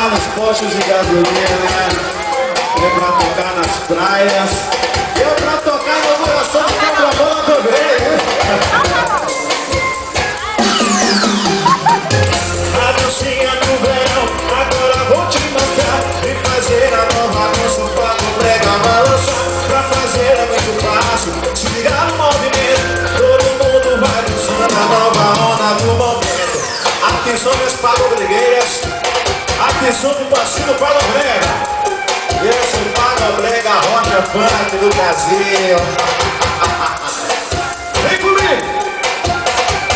tocar nos postos de gasolina, é pra tocar nas praias, e é pra tocar em inauguração de contrabando também. A dancinha do verão, agora vou te mostrar e fazer a nova dança pra brega balançar. Pra fazer é muito fácil, se ligar no movimento, todo mundo vai dançando a nova onda do momento. Atenção minhas pagobrigueiras, atenção do passinho pagobrega. Esse é o pagobrega rocha funk do Brasil. Vem comigo!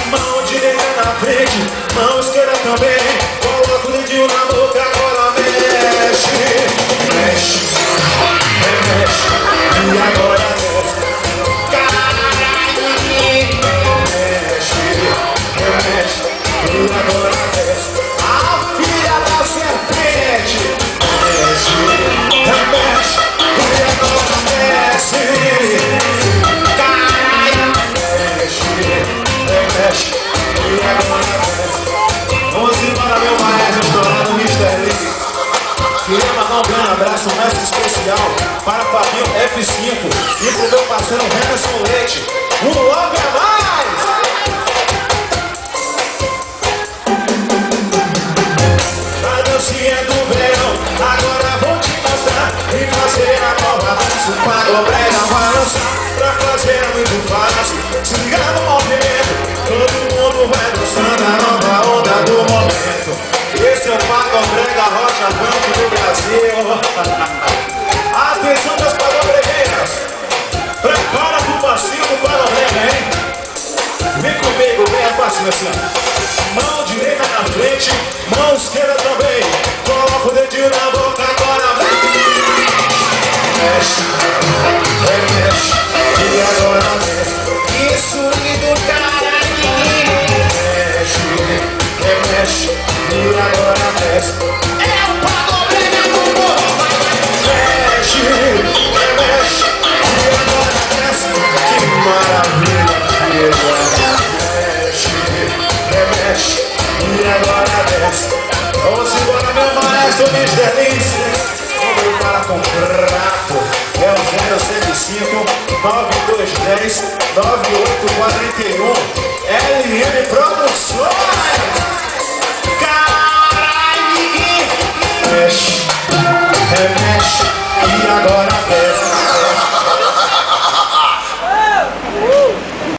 Mão direita na frente, mão esquerda também. Coloca o dedinho na boca, agora mexe. Mexe, mexe, e agora mexe. Caralho, mexe, mexe, e agora mexe. A filha da serpente. Mexe, mexe, e agora mexe. Caralho, mexe, e agora mexe. Vamos embora, meu maestro estourado Mr. Lee. Queria mandar um grande abraço mais especial para Fabinho F5 e pro meu parceiro Henderson Leite. Logo é mais! A dancinha do verão, agora vou te mostrar e fazer a nova dança. O pagobrega balançar, pra fazer é muito fácil. Se ligar no movimento, todo mundo vai dançando a nova onda do momento. Esse é o pagobrega rocha funk do Brasil. Atenção das pagobregueiras, prepara pro passinho do pagobrega, hein? Vem comigo, vem a passinho assim. Mão direita na frente, mão esquerda também. Coloca o dedinho na boca, agora mexe, mexe, e agora mexe. Isso lindo, caralho. Mexe, mexe, e agora mexe. É o pagobrega do morro. Mexe, mexe, e agora mexe. Que maravilha, mexe, mexe, e agora desce. Vamos embora, meu maestro Mr. Lince. Vamos para contrato. É o 075 9210 9841.